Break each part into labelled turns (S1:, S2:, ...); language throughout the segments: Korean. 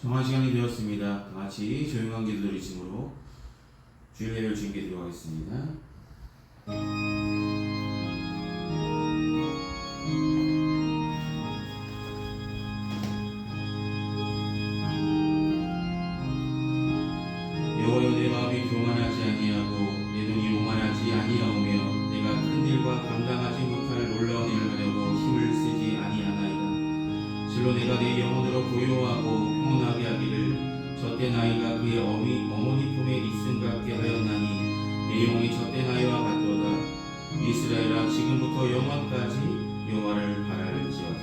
S1: 정한 시간이 되었습니다. 다 같이 조용한 기도 드리심으로 주일 예배를 주님께 드리겠습니다. 여호와여, 내 마음이 교만하지 아니하고 내 눈이 오만하지 아니하오며 내가 큰 일과 감당하지 못할 놀라운 일을 하려고 힘을 쓰지 아니하나이다. 실로 내가 내 영혼으로 고요하고 평온하게 하기를 젖된 아이가 그의 어머니 품에 있음 같게 하였나니 내 영혼이 젖된 아이와 같도다. 이스라엘아, 지금부터 영원까지 여호와를 바랄지어다.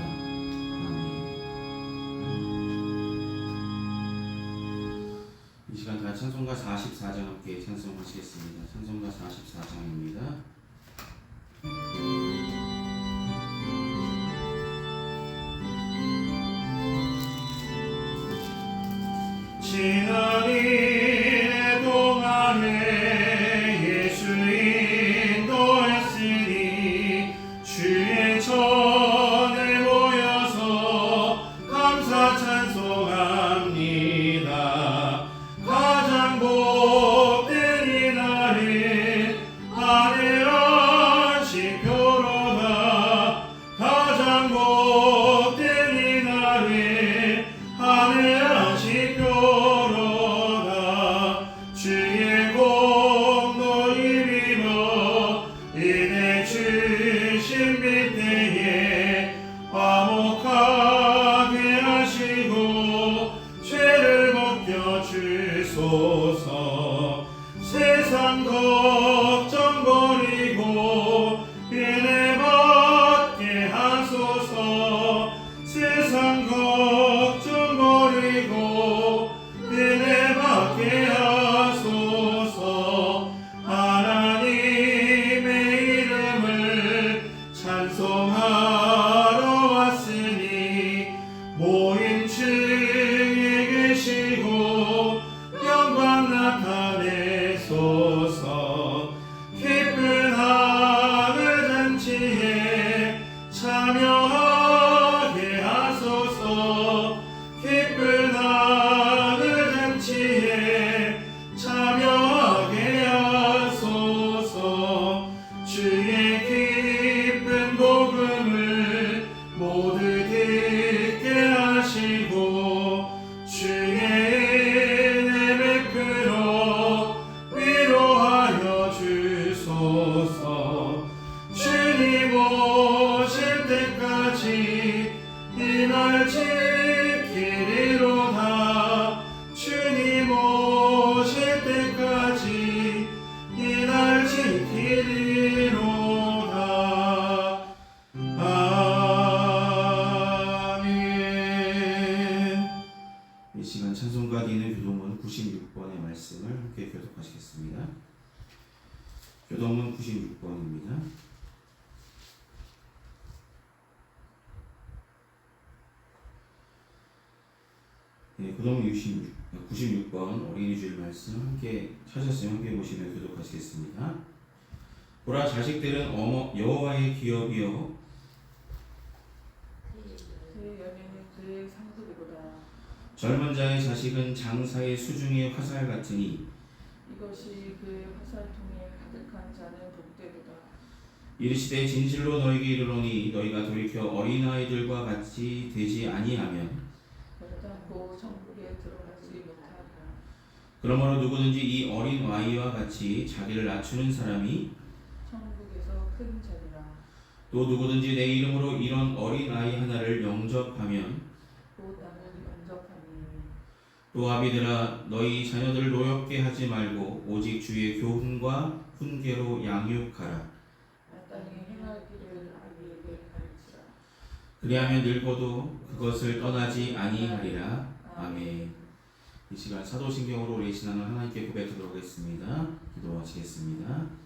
S1: 아멘. 이 시간 다 찬송가 44장 함께 찬송하시겠습니다. 찬송가 44장입니다.
S2: 지난 일의 동안에 예수 인도했으니 주의 전에 모여서 감사 찬송합니다. 가장 복된 이날은 하늘한 시표로다. 가장 복된 이날은 하늘한 시표로다. 주의 공로 입어 이내 주신 빛대에 화목하게 하시고 죄를 벗겨주소서. 세상 걱정 버리고 은혜 받게 하소서. 세상 걱정 버리고 은혜 받게 하소서. 하나님의 이름을 찬송하러 왔으니 모인 중에 계시고 영광 나타내소서. 기쁜 하늘 잔치에 참여하게 하소서. 기쁜 하늘 잔치에 참여하게 하소서. 주의 기쁜 복음을 모두 듣게 하시고 주의 은혜 베풀어 위로하여 주소서. 주님 오실 때까지 이 날 지키리로다. 주님 오실 때까지 이 날 지키리로다. 아멘.
S1: 이 시간 찬송가 뒤는 교동문 96번의 말씀을 함께 교독하시겠습니다. 교동문 96번입니다. 네, 교동문 96번 어린이 주일 말씀 함께 찾았으면 함께 보시며 교독하시겠습니다. 보라, 자식들은 여호와의 기업이요
S3: 그의 연인은 그의 상속이로다.
S1: 젊은 자의 자식은 장사의 수중의 화살 같으니
S3: 이것이 그의 화살통에 가득한 자는 복되도다.
S1: 이르시되 진실로 너희에게 이르노니 너희가 돌이켜 어린아이들과 같이 되지 아니하면
S3: 결단코 천국에 들어가지 못하리라.
S1: 그러므로 누구든지 이 어린 아이와 같이 자기를 낮추는 사람이
S3: 천국에서 큰 자리라.
S1: 또 누구든지 내 이름으로 이런 어린 아이 하나를 영접하면
S3: 또 나는 영접하니.
S1: 또 아비들아, 너희 자녀들을 노엽게 하지 말고 오직 주의 교훈과 훈계로 양육하라.
S3: 마땅히 행할 길을 아이에게 가르치라.
S1: 그리하면 늙어도 그것을 떠나지 아니하리라. 아멘. 이 시간 사도신경으로 우리 신앙을 하나님께 고백하도록 하겠습니다. 기도하시겠습니다.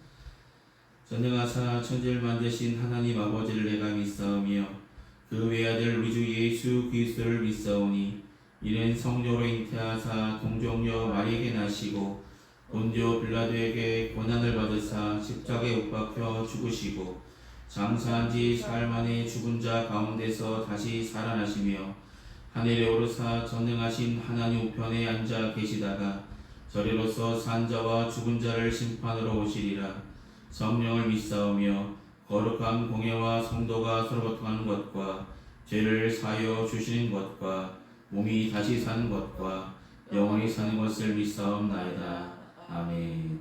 S1: 전능하사 천지를 만드신 하나님 아버지를 내가 믿사오며 그 외아들 우리 주 예수 그리스도를 믿사오니 이는 성령으로 잉태하사 동정녀 마리에게 나시고 본디오 빌라도에게 고난을 받으사 십자가에 못 박혀 죽으시고 장사한 지 사흘 만에 죽은 자 가운데서 다시 살아나시며 하늘에 오르사 전능하신 하나님 우편에 앉아 계시다가 저리로서 산자와 죽은 자를 심판으로 오시리라. 성령을 믿사오며 거룩한 공예와 성도가 서로 고통하는 것과 죄를 사하여 주시는 것과 몸이 다시 사는 것과 영원히 사는 것을 믿사옵나이다. 아멘.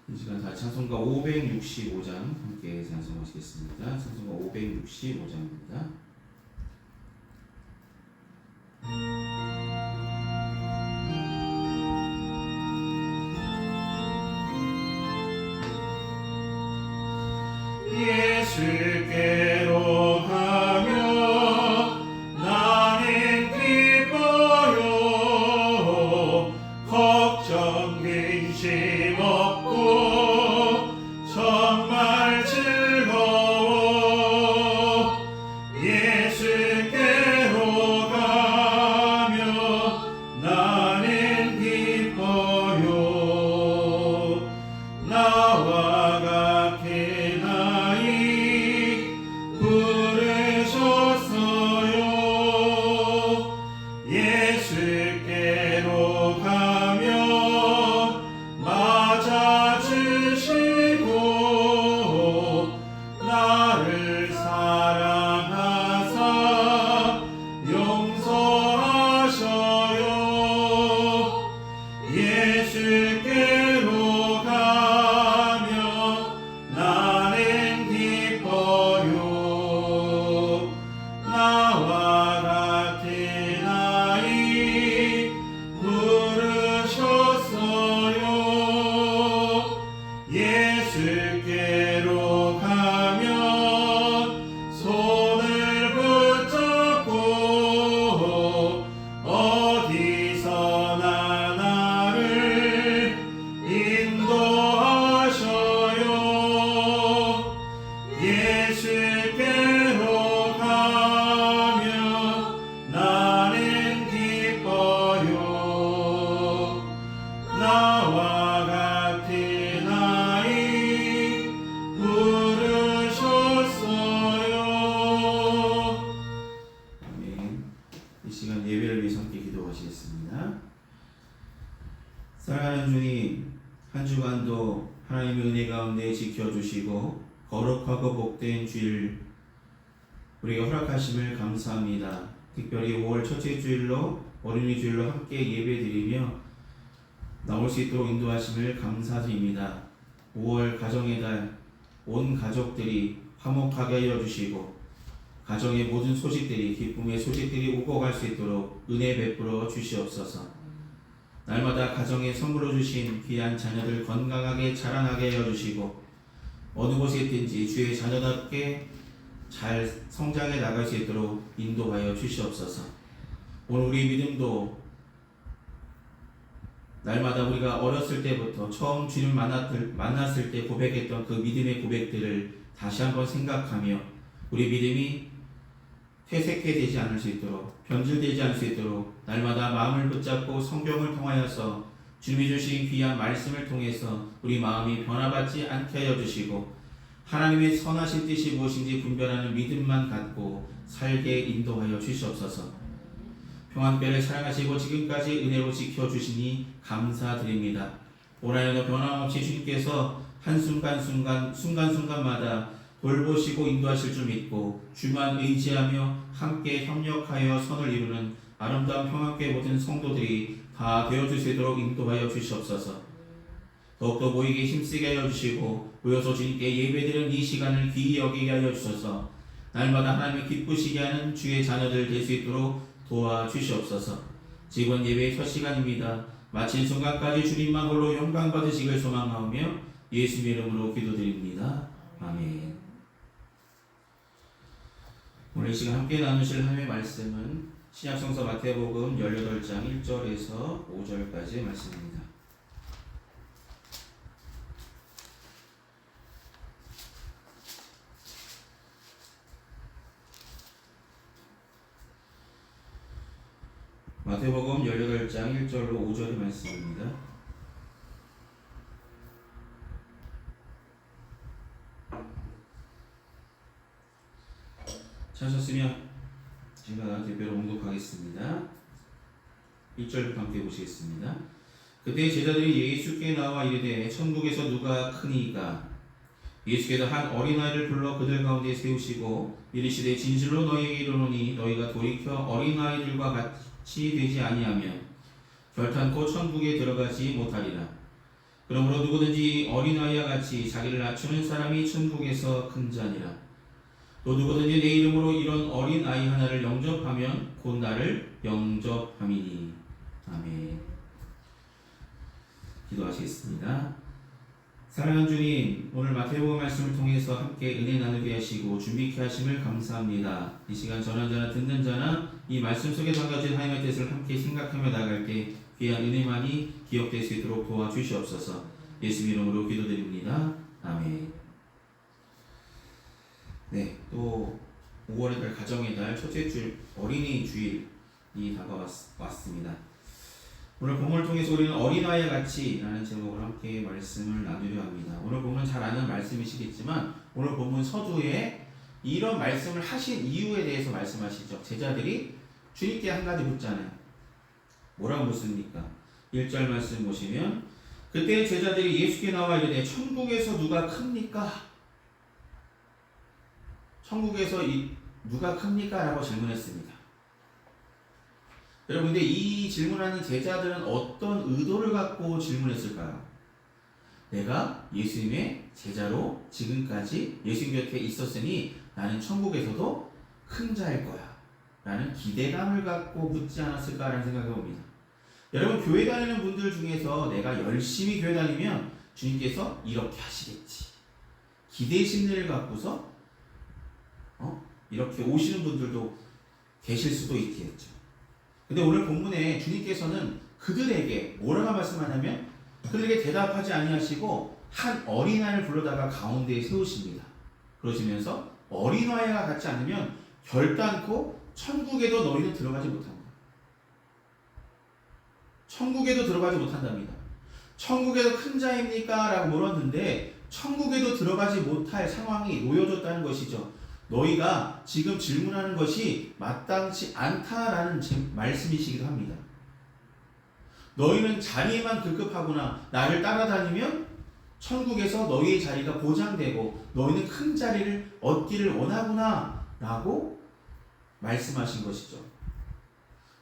S1: 이 시간 다 찬송가 565장 함께 찬송하시겠습니다. 찬송가 565장입니다.
S2: 예수께로 가며 나는 기뻐요. 걱정 근심 없고 정말 즐거워. 예수께로 가며 나는 기뻐요. 나와 같은 아이 부르셨어요. 예수께로 가며 맞아주시고 나를 사랑하사 용서하셔요. 예수께로 가며 나는 기뻐요. 나와 같은 아이 부르셨어요. 예수께로 가면 손을 붙잡고 어디서나 나를 인도하셔요. 예수께로 가며 나는 기뻐요. 나와 같은 아이 부르셨어요.
S1: 아멘. 이 시간 예배를 위해서 함께 기도하시겠습니다. 사랑하는 주님, 한 주간도 하나님의 은혜 가운데 지켜주시고 거룩하고 복된 주일 우리가 허락하심을 감사합니다. 특별히 5월 첫째 주일로 어린이 주일로 함께 예배드리며 나올 수 있도록 인도하심을 감사드립니다. 5월 가정의 달 온 가족들이 화목하게 하여 주시고 가정의 모든 소식들이 기쁨의 소식들이 오고 갈 수 있도록 은혜 베풀어 주시옵소서. 날마다 가정에 선물로 주신 귀한 자녀들 건강하게 자라나게 하여 주시고 어느 곳에 있든지 주의 자녀답게 잘 성장해 나갈 수 있도록 인도하여 주시옵소서. 오늘 우리 믿음도 날마다 우리가 어렸을 때부터 처음 주님을 만났을 때 고백했던 그 믿음의 고백들을 다시 한번 생각하며 우리 믿음이 퇴색되지 않을 수 있도록 변질되지 않을 수 있도록 날마다 마음을 붙잡고 성경을 통하여서 주님이 주신 귀한 말씀을 통해서 우리 마음이 변화받지 않게 하여 주시고 하나님의 선하신 뜻이 무엇인지 분별하는 믿음만 갖고 살게 인도하여 주시옵소서. 평안교회를 사랑하시고 지금까지 은혜로 지켜주시니 감사드립니다. 올 한해도 변함없이 주님께서 순간순간마다 돌보시고 인도하실 줄 믿고 주만 의지하며 함께 협력하여 선을 이루는 아름다운 평안교회 모든 성도들이 다 되어줄 수 있도록 인도하여 주시옵소서. 더욱더 모이게 힘쓰게 하여 주시고 모여서 주님께 예배드리는 이 시간을 귀히 여기게 하여 주셔서 날마다 하나님을 기쁘시게 하는 주의 자녀들 될 수 있도록 도와주시옵소서. 지금 예배의 첫 시간입니다. 마친 순간까지 주님만 홀로 영광 받으시길 소망하며 예수님의 이름으로 기도드립니다. 아멘. 오늘 이 시간 함께 나누실 하나님의 말씀은 신약성서 마태복음 18장 1절에서 5절까지의 말씀입니다. 마태복음 18장 1절로 5절의 말씀입니다. 찾으셨으면 제가 대표로 봉독하겠습니다. 1절부터 함께 보시겠습니다. 그때 제자들이 예수께 나와 이르되 천국에서 누가 크니까? 예수께서 한 어린아이를 불러 그들 가운데 세우시고 이르시되 진실로 너희에게 이르노니 너희가 돌이켜 어린아이들과 같이 되지 아니하면 결탄코 천국에 들어가지 못하리라. 그러므로 누구든지 어린아이와 같이 자기를 낮추는 사람이 천국에서 큰 자니라. 또 누구든지 내 이름으로 이런 어린아이 하나를 영접하면 곧 나를 영접함이니. 아멘. 기도하시겠습니다. 사랑하는 주님, 오늘 마태복음 말씀을 통해서 함께 은혜 나누게 하시고 준비케 하심을 감사합니다. 이 시간 전한 자나 듣는 자나 이 말씀 속에 담겨진 하나님의 뜻을 함께 생각하며 나아갈 때 귀한 은혜만이 기억될 수 있도록 도와주시옵소서. 예수 이름으로 기도드립니다. 아멘. 네, 또 5월의 달 가정의 달 첫째 주 어린이 주일이 다가왔습니다. 오늘 본문을 통해서 우리는 어린아이와 같이 라는 제목으로 함께 말씀을 나누려 합니다. 오늘 본문 잘 아는 말씀이시겠지만 오늘 본문 서두에 이런 말씀을 하신 이유에 대해서 말씀하시죠. 제자들이 주님께 한 가지 묻잖아요. 뭐라고 묻습니까? 1절 말씀 보시면 그때 제자들이 예수께 나와 이르되 천국에서 누가 큽니까? 천국에서 누가 큽니까? 라고 질문했습니다. 여러분, 근데 이 질문하는 제자들은 어떤 의도를 갖고 질문했을까요? 내가 예수님의 제자로 지금까지 예수님 곁에 있었으니 나는 천국에서도 큰 자일 거야 라는 기대감을 갖고 묻지 않았을까라는 생각이 듭니다. 여러분, 교회 다니는 분들 중에서 내가 열심히 교회 다니면 주님께서 이렇게 하시겠지 기대 심리를 갖고서 이렇게 오시는 분들도 계실 수도 있겠죠. 근데 오늘 본문에 주님께서는 그들에게 뭐라고 말씀하냐면 그들에게 대답하지 아니하시고 한 어린아이를 불러다가 가운데에 세우십니다. 그러시면서 어린아이와 같지 않으면 결단코 천국에도 너희는 들어가지 못합니다. 천국에도 들어가지 못한답니다. 천국에도 큰 자입니까? 라고 물었는데 천국에도 들어가지 못할 상황이 놓여졌다는 것이죠. 너희가 지금 질문하는 것이 마땅치 않다라는 말씀이시기도 합니다. 너희는 자리에만 급급하구나. 나를 따라다니면 천국에서 너희의 자리가 보장되고 너희는 큰 자리를 얻기를 원하구나 라고 말씀하신 것이죠.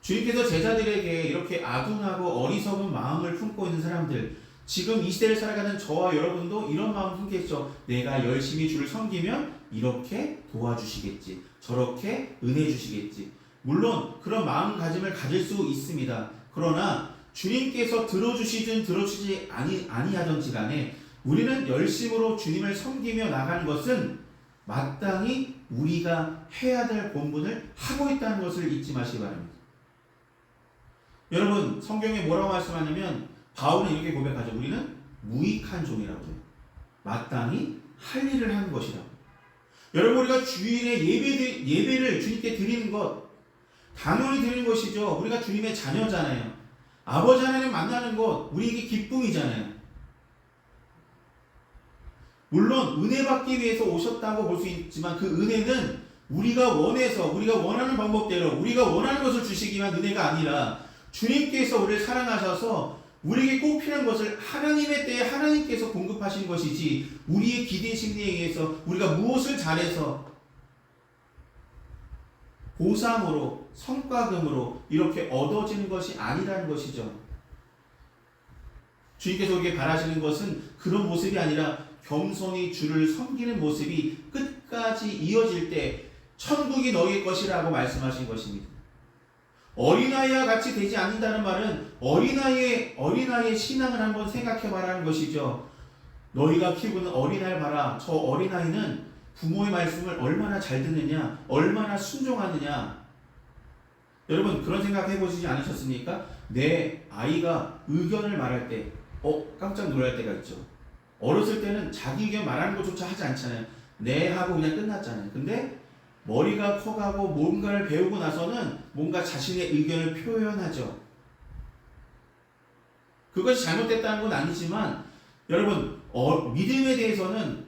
S1: 주님께서 제자들에게 이렇게 아둔하고 어리석은 마음을 품고 있는 사람들, 지금 이 시대를 살아가는 저와 여러분도 이런 마음 품겠죠. 내가 열심히 주를 섬기면 이렇게 도와주시겠지, 저렇게 은혜 주시겠지. 물론 그런 마음가짐을 가질 수 있습니다. 그러나 주님께서 들어주시든 들어주지 아니하든지 간에 우리는 열심으로 주님을 섬기며 나가는 것은 마땅히 우리가 해야 될 본분을 하고 있다는 것을 잊지 마시기 바랍니다. 여러분, 성경에 뭐라고 말씀하냐면 바울은 이렇게 고백하죠. 우리는 무익한 종이라고 해요. 마땅히 할 일을 하는 것이라고. 여러분, 우리가 주일에 예배를 주님께 드리는 것 당연히 드리는 것이죠. 우리가 주님의 자녀잖아요. 아버지 하나님 만나는 것 우리에게 기쁨이잖아요. 물론 은혜 받기 위해서 오셨다고 볼 수 있지만 그 은혜는 우리가 원해서 우리가 원하는 방법대로 우리가 원하는 것을 주시기 위한 은혜가 아니라 주님께서 우리를 사랑하셔서 우리에게 꼭 필요한 것을 하나님의 때에 하나님께서 공급하신 것이지 우리의 기대 심리에 의해서 우리가 무엇을 잘해서 보상으로 성과금으로 이렇게 얻어지는 것이 아니라는 것이죠. 주님께서 우리에게 바라시는 것은 그런 모습이 아니라 겸손히 주를 섬기는 모습이 끝까지 이어질 때 천국이 너희의 것이라고 말씀하신 것입니다. 어린아이와 같이 되지 않는다는 말은 어린아이의 신앙을 한번 생각해 봐라는 것이죠. 너희가 키우고 있는 어린아이를 봐라. 저 어린아이는 부모의 말씀을 얼마나 잘 듣느냐, 얼마나 순종하느냐. 여러분, 그런 생각 해보시지 않으셨습니까? 내 아이가 의견을 말할 때 깜짝 놀랄 때가 있죠. 어렸을 때는 자기 의견 말하는 것조차 하지 않잖아요. 네 하고 그냥 끝났잖아요. 근데 머리가 커가고 뭔가를 배우고 나서는 뭔가 자신의 의견을 표현하죠. 그것이 잘못됐다는 건 아니지만 여러분, 믿음에 대해서는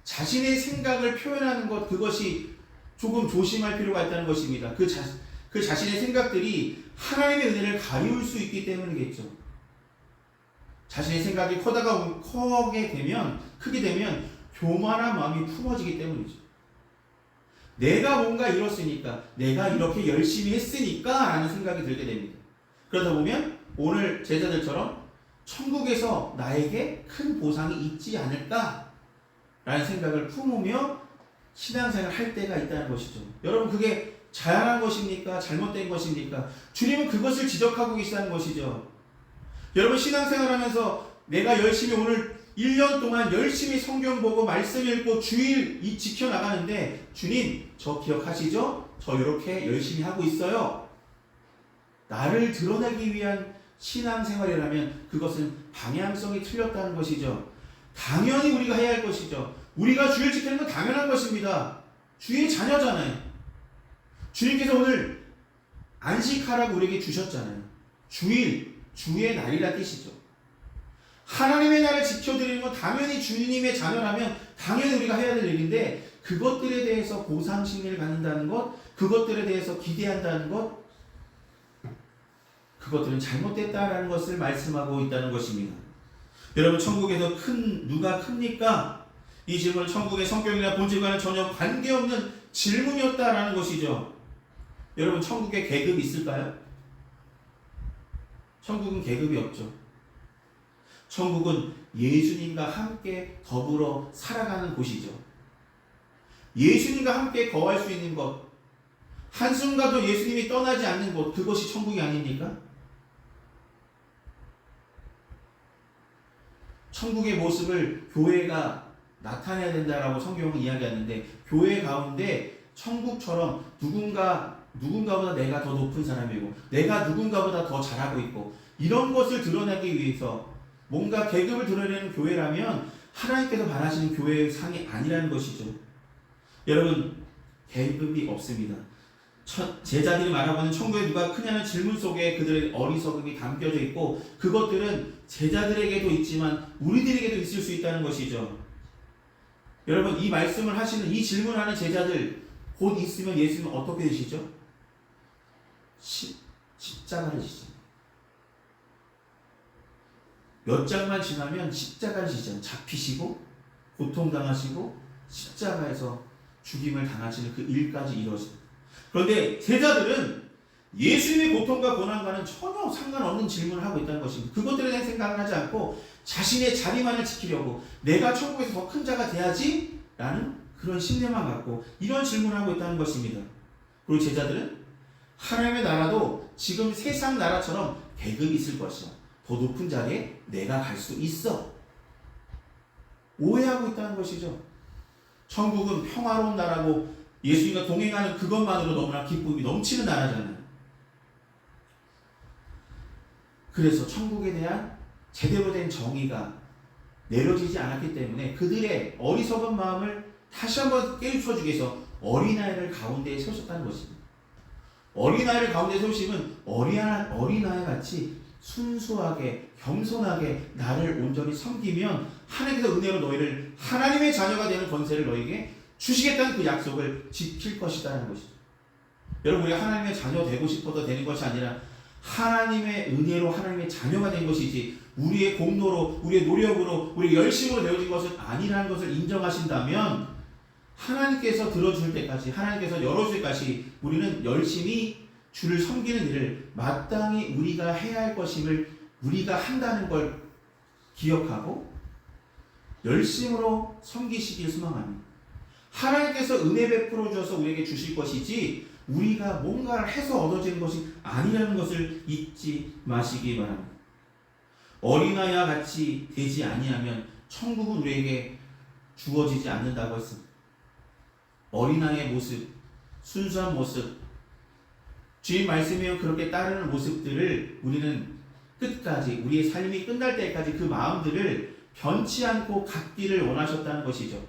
S1: 자신의 생각을 표현하는 것, 그것이 조금 조심할 필요가 있다는 것입니다. 그 자신의 생각들이 하나님의 은혜를 가리울 수 있기 때문이겠죠. 자신의 생각이 크게 되면 교만한 마음이 품어지기 때문이죠. 내가 뭔가 이뤘으니까, 내가 이렇게 열심히 했으니까 라는 생각이 들게 됩니다. 그러다 보면 오늘 제자들처럼 천국에서 나에게 큰 보상이 있지 않을까 라는 생각을 품으며 신앙생활을 할 때가 있다는 것이죠. 여러분, 그게 자연한 것입니까? 잘못된 것입니까? 주님은 그것을 지적하고 계시다는 것이죠. 여러분, 신앙생활하면서 내가 열심히 오늘 1년 동안 열심히 성경 보고 말씀 읽고 주일 지켜나가는데, 주님 저 기억하시죠? 저 이렇게 열심히 하고 있어요. 나를 드러내기 위한 신앙생활이라면 그것은 방향성이 틀렸다는 것이죠. 당연히 우리가 해야 할 것이죠. 우리가 주일 지키는 건 당연한 것입니다. 주의 자녀잖아요. 주님께서 오늘 안식하라고 우리에게 주셨잖아요. 주일, 주의 날이라 뜻이죠. 하나님의 날을 지켜드리는 건 당연히 주님의 자녀라면 당연히 우리가 해야 될 일인데, 그것들에 대해서 보상심리를 갖는다는 것, 그것들에 대해서 기대한다는 것, 그것들은 잘못됐다라는 것을 말씀하고 있다는 것입니다. 여러분, 천국에서 누가 큽니까? 이 질문은 천국의 성격이나 본질과는 전혀 관계없는 질문이었다라는 것이죠. 여러분, 천국에 계급이 있을까요? 천국은 계급이 없죠. 천국은 예수님과 함께 더불어 살아가는 곳이죠. 예수님과 함께 거할 수 있는 것, 한순간도 예수님이 떠나지 않는 곳, 그것이 천국이 아닙니까? 천국의 모습을 교회가 나타내야 된다라고 성경은 이야기하는데, 교회 가운데 천국처럼 누군가보다 내가 더 높은 사람이고, 내가 누군가보다 더 잘하고 있고, 이런 것을 드러내기 위해서 뭔가 계급을 드러내는 교회라면 하나님께서 바라시는 교회의 상이 아니라는 것이죠. 여러분, 계급이 없습니다. 제자들이 말하고는 천국에 누가 크냐는 질문 속에 그들의 어리석음이 담겨져 있고, 그것들은 제자들에게도 있지만 우리들에게도 있을 수 있다는 것이죠. 여러분, 이 말씀을 하시는, 이 질문하는 제자들 곧 있으면 예수님은 어떻게 되시죠? 십자가를 지십니다. 몇 장만 지나면 십자가를 지시잖아요. 잡히시고 고통당하시고 십자가에서 죽임을 당하시는 그 일까지 이루어집니다. 그런데 제자들은 예수님의 고통과 고난과는 전혀 상관없는 질문을 하고 있다는 것입니다. 그것들에 대한 생각을 하지 않고 자신의 자리만을 지키려고, 내가 천국에서 더 큰 자가 돼야지 라는 그런 신념만 갖고 이런 질문을 하고 있다는 것입니다. 그리고 제자들은 하나님의 나라도 지금 세상 나라처럼 계급이 있을 것이야, 더 높은 자리에 내가 갈 수 있어, 오해하고 있다는 것이죠. 천국은 평화로운 나라고 예수님과 동행하는 그것만으로 너무나 기쁨이 넘치는 나라잖아요. 그래서 천국에 대한 제대로 된 정의가 내려지지 않았기 때문에 그들의 어리석은 마음을 다시 한번 깨우쳐주기 위해서 어린아이를 가운데에 세우셨다는 것입니다. 어린아이를 가운데에 세우시면 어린아이같이 순수하게 겸손하게 나를 온전히 섬기면 하나님께서 은혜로 너희를 하나님의 자녀가 되는 권세를 너희에게 주시겠다는 그 약속을 지킬 것이라는 것이죠. 여러분, 우리가 하나님의 자녀 되고 싶어서 되는 것이 아니라 하나님의 은혜로 하나님의 자녀가 된 것이지, 우리의 공로로, 우리의 노력으로, 우리의 열심으로 되어진 것은 아니라는 것을 인정하신다면, 하나님께서 들어줄 때까지, 하나님께서 열어줄 때까지 우리는 열심히 주를 섬기는 일을 마땅히 우리가 해야 할 것임을 우리가 한다는 걸 기억하고 열심으로 섬기시길 소망합니다. 하나님께서 은혜 베풀어 주셔서 우리에게 주실 것이지 우리가 뭔가를 해서 얻어지는 것이 아니라는 것을 잊지 마시기 바랍니다. 어린아이와 같이 되지 아니하면 천국은 우리에게 주어지지 않는다고 했습니다. 어린아이의 모습, 순수한 모습, 주님 말씀이면 그렇게 따르는 모습들을 우리는 끝까지, 우리의 삶이 끝날 때까지 그 마음들을 변치 않고 갖기를 원하셨다는 것이죠.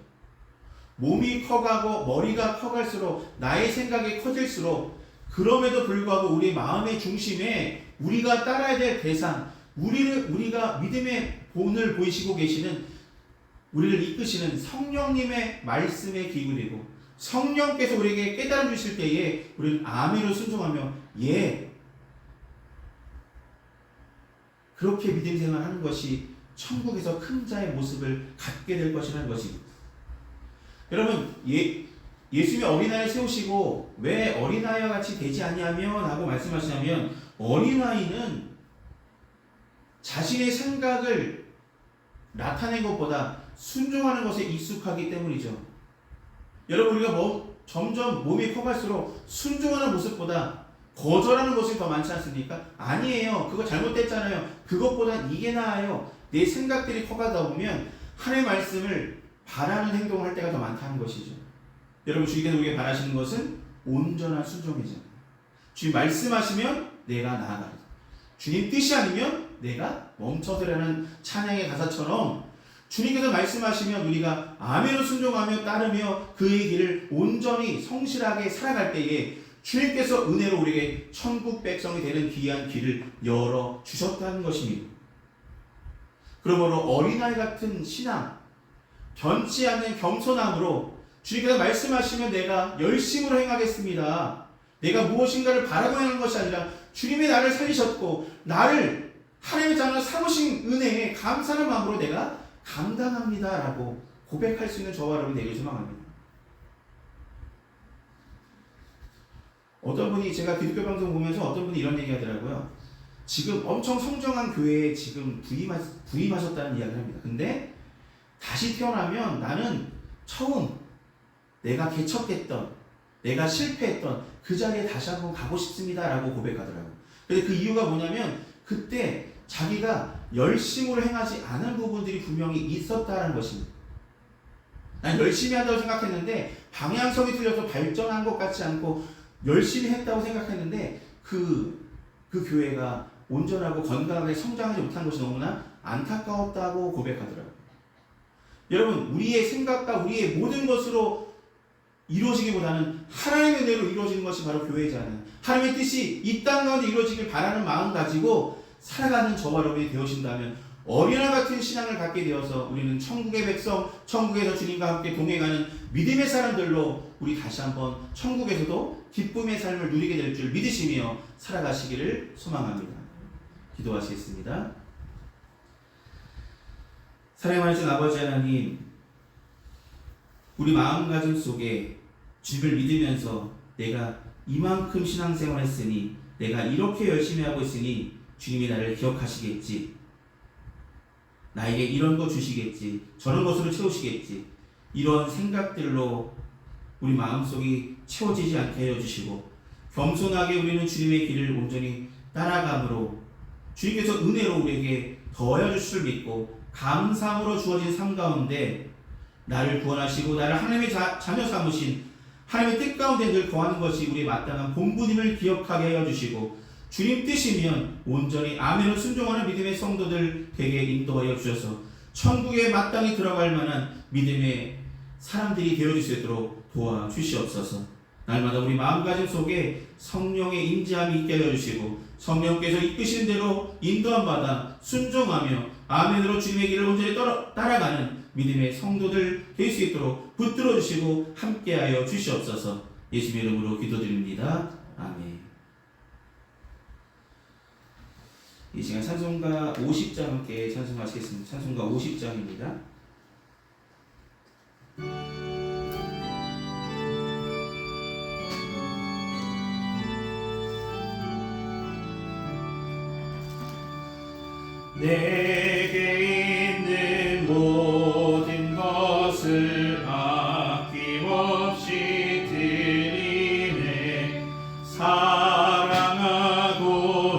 S1: 몸이 커가고 머리가 커갈수록, 나의 생각이 커질수록, 그럼에도 불구하고 우리 마음의 중심에 우리가 따라야 될 대상, 우리가 믿음의 본을 보이시고 계시는, 우리를 이끄시는 성령님의 말씀에 기울이고 성령께서 우리에게 깨달음 주실 때에 우리는 아멘으로 순종하며 예, 그렇게 믿음 생활하는 것이 천국에서 큰 자의 모습을 갖게 될 것이라는 것입니다. 여러분, 예수님이 어린아이를 세우시고 왜 어린아이와 같이 되지 아니하며 라고 말씀하시냐면, 어린아이는 자신의 생각을 나타낸 것보다 순종하는 것에 익숙하기 때문이죠. 여러분, 우리가 점점 몸이 커갈수록 순종하는 모습보다 거절하는 것이 더 많지 않습니까? 아니에요. 그거 잘못됐잖아요. 그것보다 이게 나아요. 내 생각들이 커가다 보면 하나님의 말씀을 바라는 행동을 할 때가 더 많다는 것이죠. 여러분, 주님께서 우리에게 바라시는 것은 온전한 순종이죠. 주님 말씀하시면 내가 나아가리라. 주님 뜻이 아니면 내가 멈춰서라는 찬양의 가사처럼 주님께서 말씀하시면 우리가 아멘으로 순종하며 따르며 그의 길을 온전히 성실하게 살아갈 때에 주님께서 은혜로 우리에게 천국 백성이 되는 귀한 길을 열어주셨다는 것입니다. 그러므로 어린아이 같은 신앙, 변치 않는 겸손함으로 주님께서 말씀하시면 내가 열심으로 행하겠습니다. 내가 무엇인가를 바라고 행하는 것이 아니라 주님이 나를 살리셨고 나를 하나님의 자녀로 삼으신 은혜에 감사하는 마음으로 내가 감당합니다 라고 고백할 수 있는 저와 여러분 되길 소망합니다. 어떤 분이, 제가 기독교 방송 보면서 어떤 분이 이런 얘기 하더라고요. 지금 엄청 성장한 교회에 지금 부임하셨다는 이야기를 합니다. 근데 다시 태어나면 나는 처음 내가 개척했던, 내가 실패했던 그 자리에 다시 한번 가고 싶습니다 라고 고백하더라고요. 근데 그 이유가 뭐냐면 그때 자기가 열심으로 행하지 않은 부분들이 분명히 있었다는 것입니다. 난 열심히 한다고 생각했는데 방향성이 틀려서 발전한 것 같지 않고 열심히 했다고 생각했는데 그 교회가 온전하고 건강하게 성장하지 못한 것이 너무나 안타까웠다고 고백하더라고요. 여러분, 우리의 생각과 우리의 모든 것으로 이루어지기보다는 하나님의 은혜로 이루어지는 것이 바로 교회잖아요. 하나님의 뜻이 이 땅 가운데 이루어지길 바라는 마음 가지고 살아가는 저와 여러분이 되어진다면 어린아이 같은 신앙을 갖게 되어서 우리는 천국의 백성, 천국에서 주님과 함께 동행하는 믿음의 사람들로 우리 다시 한번 천국에서도 기쁨의 삶을 누리게 될 줄 믿으시며 살아가시기를 소망합니다. 기도하시겠습니다. 사랑하신 아버지 하나님, 우리 마음가짐 속에 주님을 믿으면서 내가 이만큼 신앙생활 했으니, 내가 이렇게 열심히 하고 있으니 주님이 나를 기억하시겠지, 나에게 이런 거 주시겠지, 저런 것으로 채우시겠지, 이런 생각들로 우리 마음속이 채워지지 않게 해주시고 겸손하게 우리는 주님의 길을 온전히 따라감으로 주님께서 은혜로 우리에게 더하여 주실 줄 믿고 감사함으로 주어진 삶 가운데 나를 구원하시고 나를 하나님의 자녀 삼으신 하나님의 뜻 가운데 늘 거하는 것이 우리의 마땅한 본분임을 기억하게 하여 주시고 주님 뜻이면 온전히 아멘으로 순종하는 믿음의 성도들 되게 인도하여 주셔서 천국에 마땅히 들어갈 만한 믿음의 사람들이 되어줄 수 있도록 도와주시옵소서. 날마다 우리 마음가짐 속에 성령의 임재함이 있게 하여 주시고 성령께서 이끄시는 대로 인도함 받아 순종하며 아멘으로 주님의 길을 온전히 따라가는 믿음의 성도들 될 수 있도록 붙들어 주시고 함께하여 주시옵소서. 예수님의 이름으로 기도드립니다. 아멘. 이 시간 찬송가 50장 함께 찬송하시겠습니다. 찬송가 50장입니다.
S2: 내게 있는 모든 것을 아낌없이 드리네. 사랑하고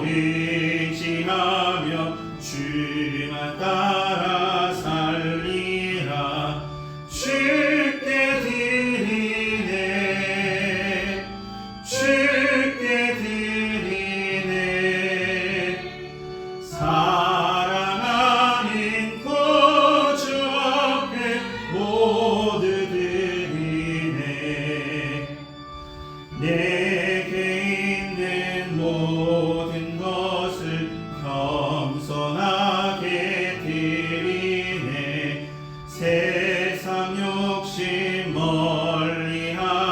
S2: 의지하며 주만 따라 살리라. 주께 드리네. 주께 드리네. 사랑하는 구주 앞에 모두 드리네. 내게 있는 모든 것을 겸손하게 드리네. 세상 욕심 멀리하고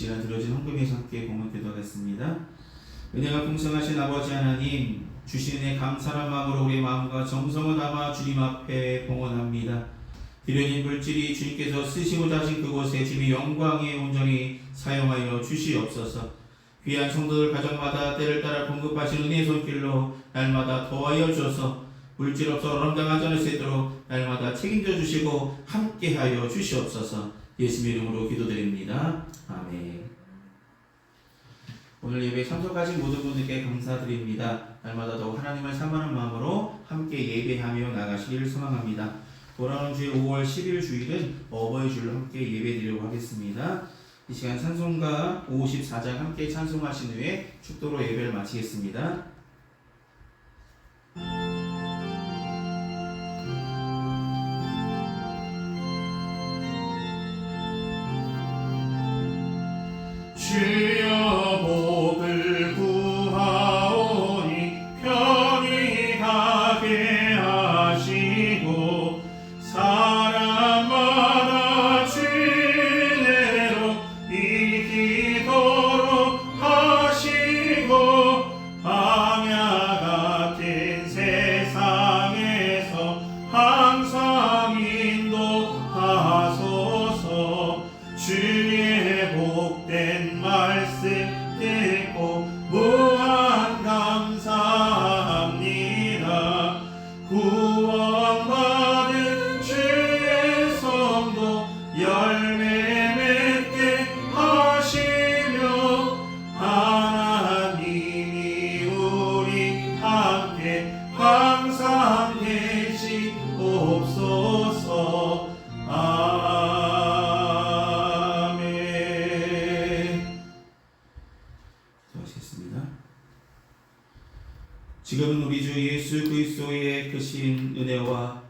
S1: 시간 들어진 헌금에서 함께 공헌 기도하겠습니다. 은혜가 풍성하신 아버지 하나님, 주신 은혜 감사한 마음으로 우리 마음과 정성을 담아 주님 앞에 봉헌합니다. 드려진 물질이 주님께서 쓰시고자 하신 그곳에 주님의 영광에 온전히 사용하여 주시옵소서. 귀한 성도들 가정마다 때를 따라 공급하신 은혜의 손길로 날마다 더하여 주셔서 물질 없어 어람당하지 않을 수 있도록 날마다 책임져 주시고 함께하여 주시옵소서. 예수님의 이름으로 기도드립니다. 아멘. 오늘 예배에 참석하신 모든 분들께 감사드립니다. 날마다 더욱 하나님을 사모하는 마음으로 함께 예배하며 나가시기를 소망합니다. 돌아오는 주일 5월 10일 주일은 어버이 주일로 함께 예배드리려고 하겠습니다. 이 시간 찬송가 54장 함께 찬송하신 후에 축도로 예배를 마치겠습니다.
S2: 주여 복을 구하오니 편히 가게 하시고 사람마다 주대로 이기도록 하시고 광야 같은 세상에서 항상 인도하소서. 주의 복된 말씀 듣고 무한 감사합니다. 구원받은 주의 성도 열매 맺게 하시며 하나님이 우리 함께 항상 계시옵소서.
S1: 지금은 우리 주 예수 그리스도의 크신 은혜와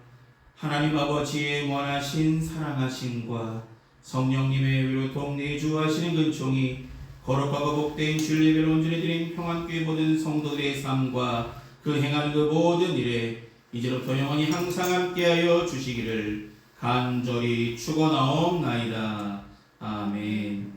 S1: 하나님 아버지의 원하신 사랑하심과 성령님의 위로통 내주하시는 근총이 거룩하고 복된 주일 예배를 온전히 드린 평안교회 모든 성도들의 삶과 그 행하는 그 모든 일에 이제로부터 영원히 항상 함께하여 주시기를 간절히 축원하옵나이다. 아멘.